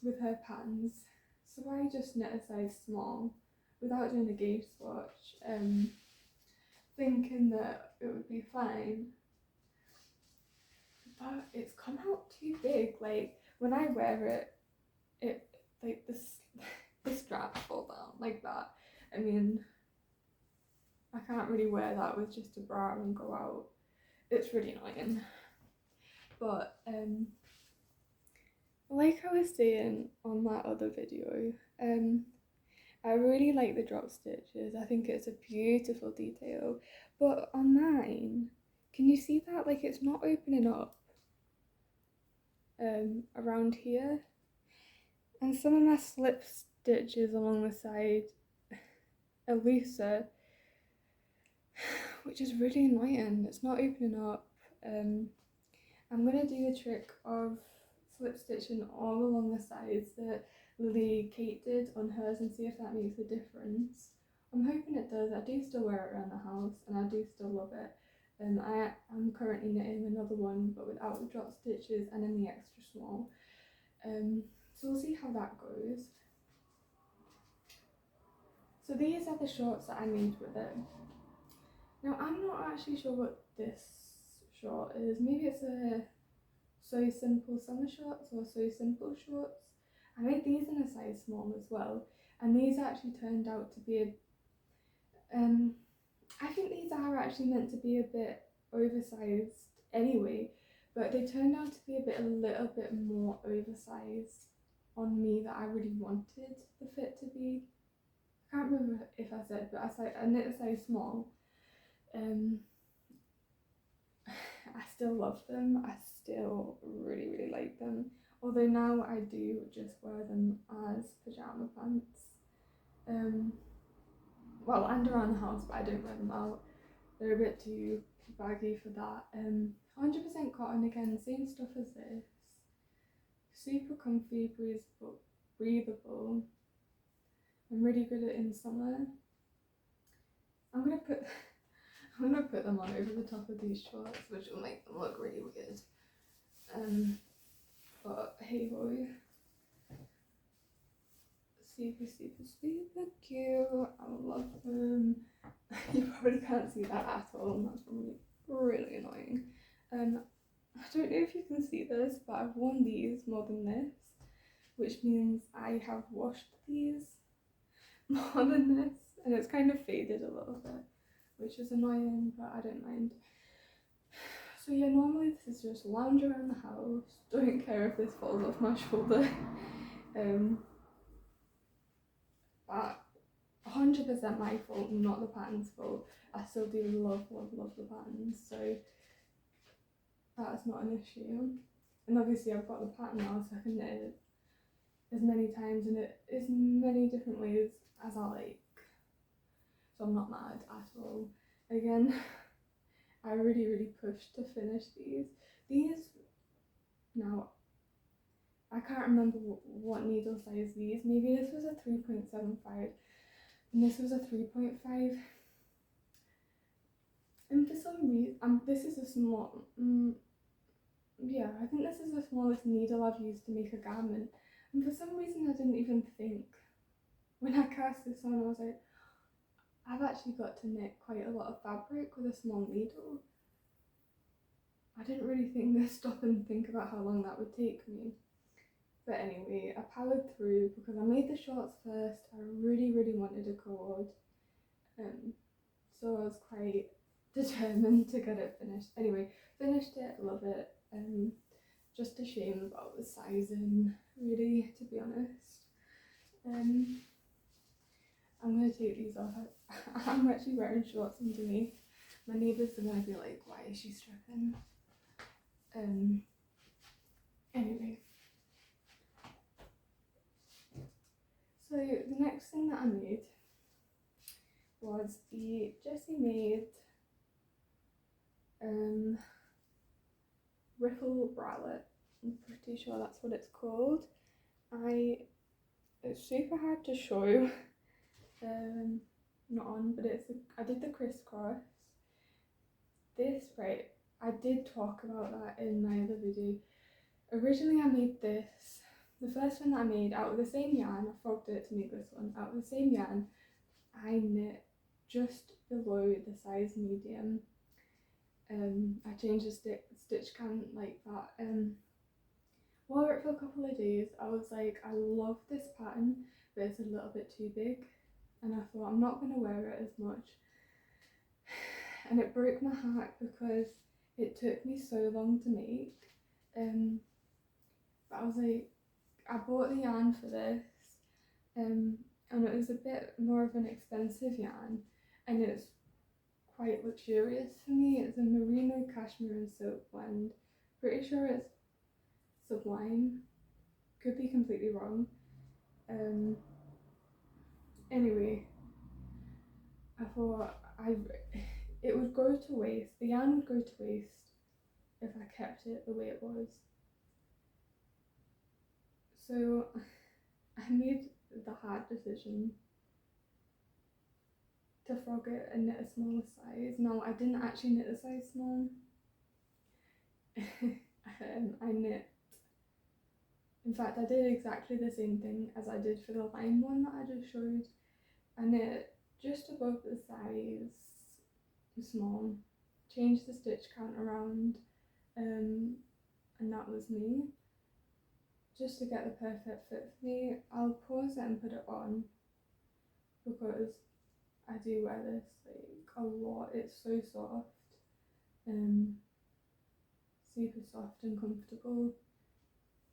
with her patterns. So I just knit a size small without doing a gauge swatch, thinking that it would be fine. But it's come out too big. Like when I wear it, like the straps fall down like that. I mean, I can't really wear that with just a bra and go out. It's really annoying. But like I was saying on that other video, I really like the drop stitches. I think it's a beautiful detail. But on mine, can you see that? Like it's not opening up around here. And some of my slip stitches along the side are looser, which is really annoying. It's not opening up. I'm going to do the trick of slip stitching all along the sides that Lily Kate did on hers and see if that makes a difference. I'm hoping it does. I do still wear it around the house and I do still love it. I am currently knitting another one but without the drop stitches and in the extra small. So we'll see how that goes. So these are the shorts that I made with it. Now I'm not actually sure what this short is. Maybe it's a So Simple summer shorts or So Simple shorts. I made these in a size small as well, and these actually turned out to be I think these are actually meant to be a bit oversized anyway, but they turned out to be a little bit more oversized on me that I really wanted the fit to be. I can't remember if I said, but I knit a size small. I still love them. I still really like them. Although now I do just wear them as pyjama pants. Well, and around the house, but I don't wear them out. They're a bit too baggy for that. 100% cotton again, same stuff as this. Super comfy, breathable. I'm really good at in summer. I'm gonna put them on over the top of these shorts, which will make them look really weird. But hey ho. Super cute. I love them. You probably can't see that at all, and that's probably really annoying. I don't know if you can see this, but I've worn these more than this, which means I have washed these more than this, and it's kind of faded a little bit, which is annoying, but I don't mind. So yeah, normally this is just lounge around the house. Don't care if this falls off my shoulder. But 100% my fault, not the pattern's fault. I still do love the patterns, so that's not an issue. And obviously I've got the pattern now, so I can knit it as many times and it as many different ways as I like. So I'm not mad at all. Again, I really pushed to finish these. Now, I can't remember what needle size these. Maybe this was a 3.75 and this was a 3.5. And for some reason, this is a small, yeah, I think this is the smallest needle I've used to make a garment. And for some reason I didn't even think when I cast this on, I was like, I've actually got to knit quite a lot of fabric with a small needle. I didn't really stop and think about how long that would take me. But anyway, I powered through because I made the shorts first. I really wanted a cord. So I was quite determined to get it finished. Anyway, finished it, love it. Just a shame about the sizing, really, to be honest. I'm going to take these off. I'm actually wearing shorts underneath. My neighbours are going to be like, why is she stripping? Anyway. So the next thing that I made was the Jessie made Riffle Bralette. I'm pretty sure that's what it's called. It's super hard to show. Not on, but I did the crisscross. This, right, I did talk about that in my other video. Originally I made this, the first one that I made out of the same yarn, I fogged it to make this one, out of the same yarn, I knit just below the size medium. I changed the stitch count like that. Wore it for a couple of days. I was like, I love this pattern, but it's a little bit too big. And I thought, I'm not going to wear it as much. And it broke my heart because it took me so long to make. But I was like, I bought the yarn for this. And it was a bit more of an expensive yarn. And it's quite luxurious for me. It's a merino cashmere and silk blend. Pretty sure it's Sublime. Could be completely wrong. Anyway, I thought it would go to waste. The yarn would go to waste if I kept it the way it was. So I made the hard decision to frog it and knit a smaller size. No, I didn't actually knit the size small. I knit, in fact I did exactly the same thing as I did for the lime one that I just showed. I knit just above the size small, changed the stitch count around, and that was me. Just to get the perfect fit for me. I'll pause it and put it on because I do wear this like a lot. It's so soft, super soft and comfortable.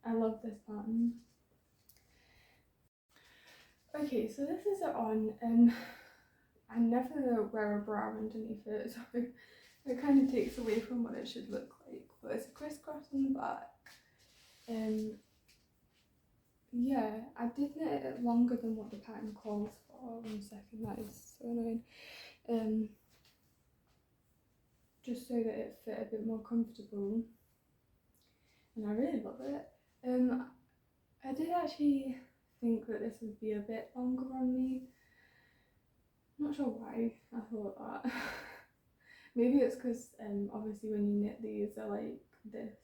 I love this pattern. Okay, so this is it on. I never wear a bra underneath it, so it kind of takes away from what it should look like. But it's a crisscross on the back. Yeah, I did knit it longer than what the pattern calls for. 1 second, that is so annoying. Just so that it fit a bit more comfortable, and I really love it. I did actually think that this would be a bit longer on me. Not sure why I thought that. Maybe it's because obviously when you knit these they're like this,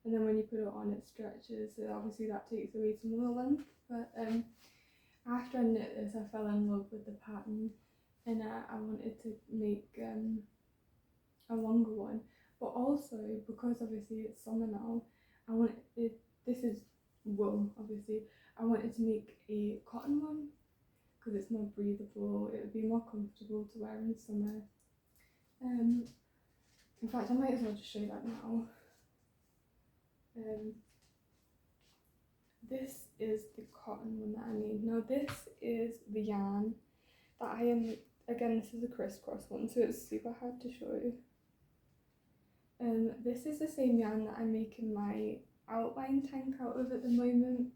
and then when you put it on it stretches, so obviously that takes away some of the length. But after I knit this I fell in love with the pattern, and I wanted to make a longer one, but also because obviously it's summer now, this is wool obviously, I wanted to make a cotton one because it's more breathable, it would be more comfortable to wear in summer. In fact I might as well just show you that now. This is the cotton one that I made. Now this is the yarn that I am, again this is a crisscross one so it's super hard to show. This is the same yarn that I'm making my outline tank out of at the moment.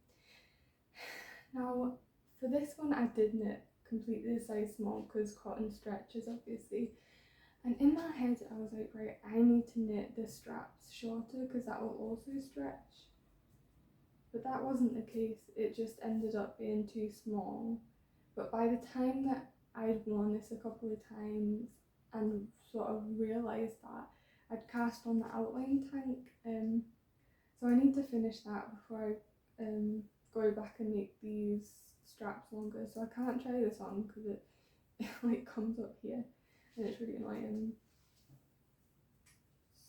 Now for this one I did knit completely the size small because cotton stretches obviously, and in my head I was like, right, I need to knit the straps shorter because that will also stretch, but that wasn't the case. It just ended up being too small. But by the time that I'd worn this a couple of times and sort of realised that, I'd cast on the outline tank, so I need to finish that before I go back and make these straps longer, so I can't try this on because it like comes up here and it's really annoying.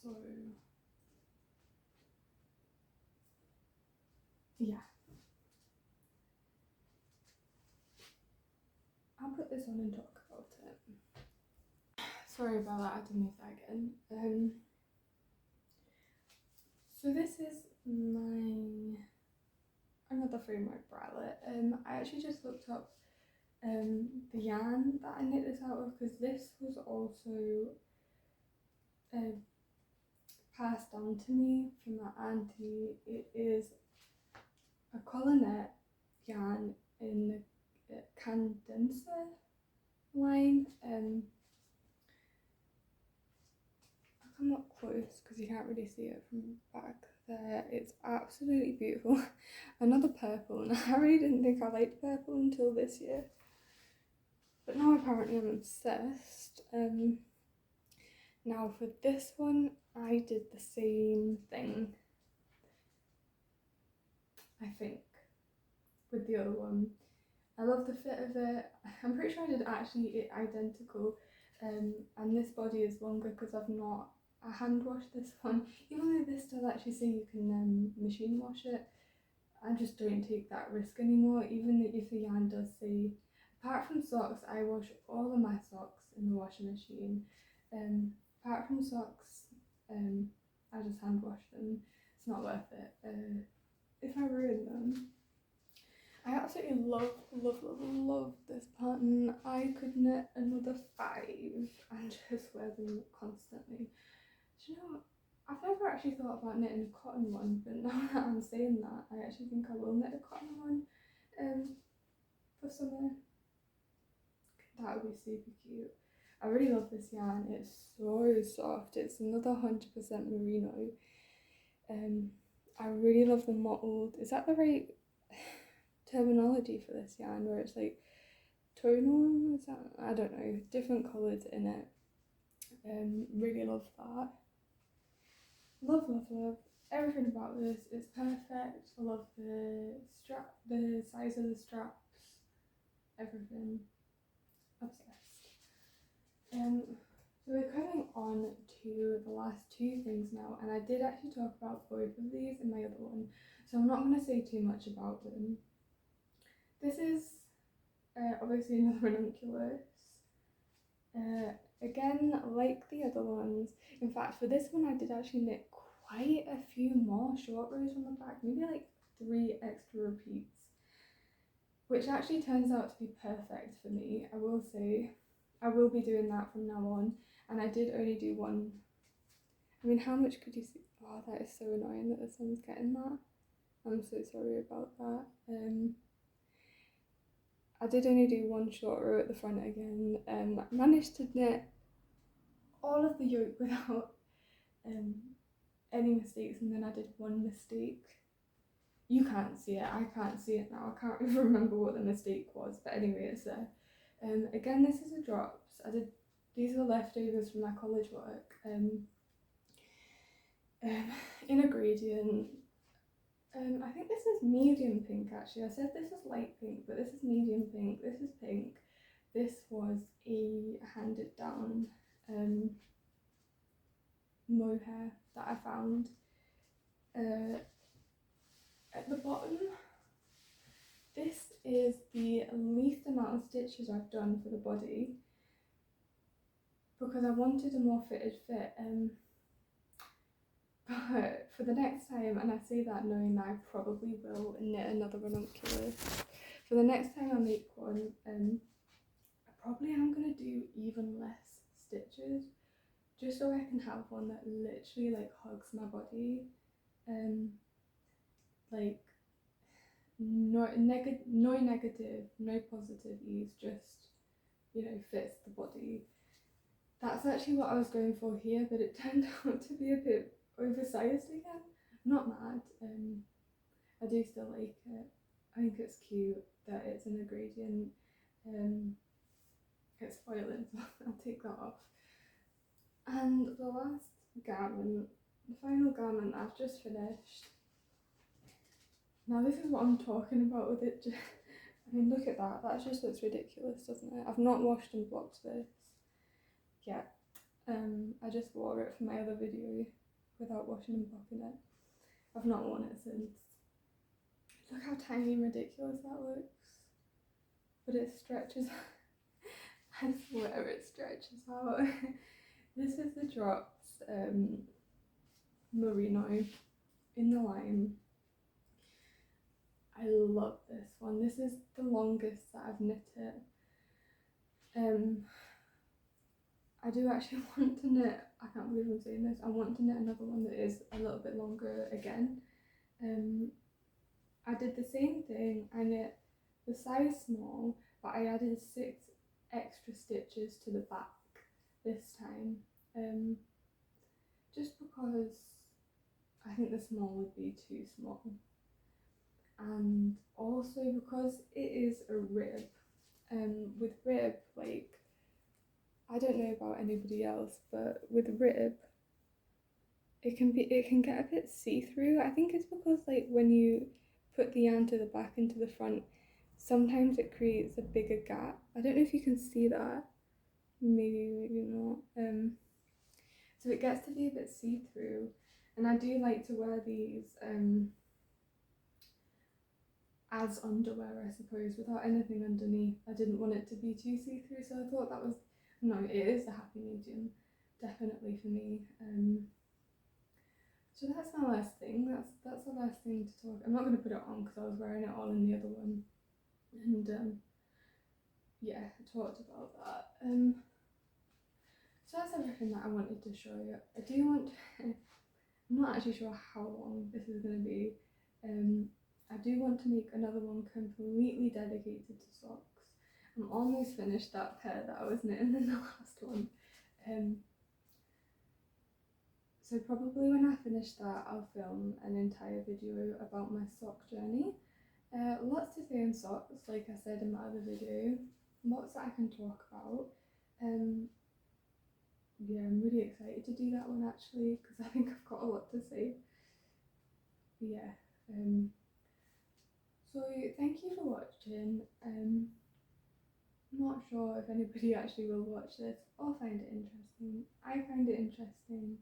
So yeah, I'll put this on and talk about it. Sorry about that, I had to move that again. So this is my another framework bralette. I actually just looked up the yarn that I knit this out of, because this was also passed down to me from my auntie. It is a collarnet yarn in the Candensa line. I'll come up close because you can't really see it from back there. It's absolutely beautiful. Another purple, and I really didn't think I liked purple until this year, but now apparently I'm obsessed. Now for this one, I did the same thing, I think, with the other one. I love the fit of it. I'm pretty sure I did actually it identical, and this body is longer because I hand washed this one. Even though this does actually say you can machine wash it, I just don't take that risk anymore, even if the yarn does say, apart from socks, I wash all of my socks in the washing machine. Apart from socks, I just hand wash them. It's not worth it. If I ruin them. I absolutely love this pattern. I could knit another 5 and just wear them constantly. Do you know what? I've never actually thought about knitting a cotton one, but now that I'm saying that, I actually think I will knit a cotton one for summer. That would be super cute. I really love this yarn. It's so soft. It's another 100% merino. I really love the mottled. Is that the right terminology for this yarn, where it's like tonal? Is that, I don't know, different colours in it. Really love that. Love everything about this is perfect. I love the strap, the size of the straps, everything. Obsessed. So we're coming on to the last 2 things now, and I did actually talk about both of these in my other one, so I'm not going to say too much about them. This is obviously another ranunculus. Again, like the other ones. In fact, for this one I did actually knit quite a few more short rows on the back, maybe like 3 extra repeats, which actually turns out to be perfect for me. I will say I will be doing that from now on, and I did only do one. I mean, how much could you see? Oh, that is so annoying that the sun's getting that. I'm so sorry about that. I did only do 1 short row at the front again. Managed to knit all of the yoke without any mistakes, and then I did 1 mistake. You can't see it, I can't see it now, I can't even remember what the mistake was, but anyway, it's there. Again, this is a drops. These are leftovers from my college work. In a gradient. I think this is medium pink actually. I said this is light pink, but this is medium pink. This is pink. This was a handed down mohair that I found. At the bottom, this is the least amount of stitches I've done for the body, because I wanted a more fitted fit. But for the next time, and I say that knowing that I probably will knit another ranunculus, for the next time I make one, I probably am going to do even less stitches, just so I can have one that literally like hugs my body, like no negative, no positive ease, just, you know, fits the body. That's actually what I was going for here, but it turned out to be a bit oversized again. Not mad. I do still like it. I think it's cute that it's in a gradient. It's spoiling, so I'll take that off. And the last garment, the final garment I've just finished. Now this is what I'm talking about with it. I mean, look at that. That just looks ridiculous, doesn't it? I've not washed and blocked this yet. I just wore it for my other video without washing and blocking it. I've not worn it since. Look how tiny and ridiculous that looks. But it stretches. I swear it stretches out. This is the Drops Merino in the lime. I love this one. This is the longest that I've knit it. I do actually want to knit, I can't believe I'm saying this, I want to knit another one that is a little bit longer again. I did the same thing, I knit the size small, but I added 6 extra stitches to the back this time, just because I think the small would be too small, and also because it is a rib. With rib, like, I don't know about anybody else, but with rib, it can get a bit see-through. I think it's because, like, when you put the yarn to the back and to the front, sometimes it creates a bigger gap. I don't know if you can see that. Maybe not. So it gets to be a bit see-through, and I do like to wear these as underwear, I suppose, without anything underneath. I didn't want it to be too see-through, so I thought that was, no, it is a happy medium, definitely for me. So that's my last thing. That's the last thing to talk. I'm not going to put it on because I was wearing it all in the other one, and yeah, I talked about that. So that's everything that I wanted to show you. I do want to, I'm not actually sure how long this is going to be. I do want to make another one completely dedicated to socks. I'm almost finished that pair that I was knitting in the last one. So probably when I finish that, I'll film an entire video about my sock journey. Lots to say on socks, like I said in my other video. Lots that I can talk about. Yeah, I'm really excited to do that one actually, because I think I've got a lot to say. Yeah. So thank you for watching. I'm not sure if anybody actually will watch this or find it interesting. I find it interesting,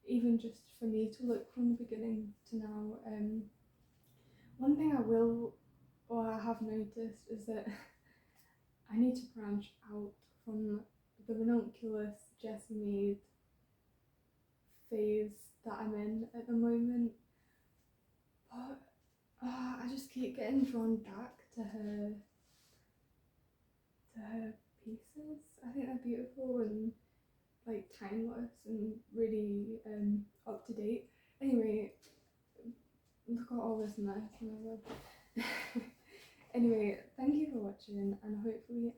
even just for me to look from the beginning to now. One thing I will, or I have noticed, is that I need to branch out from the ranunculus Jessie Maid phase that I'm in at the moment, but I just keep getting drawn back to her pieces. I think they're beautiful and like timeless and really up to date. Anyway, look at all this mess. Anyway, thank you for watching, and hopefully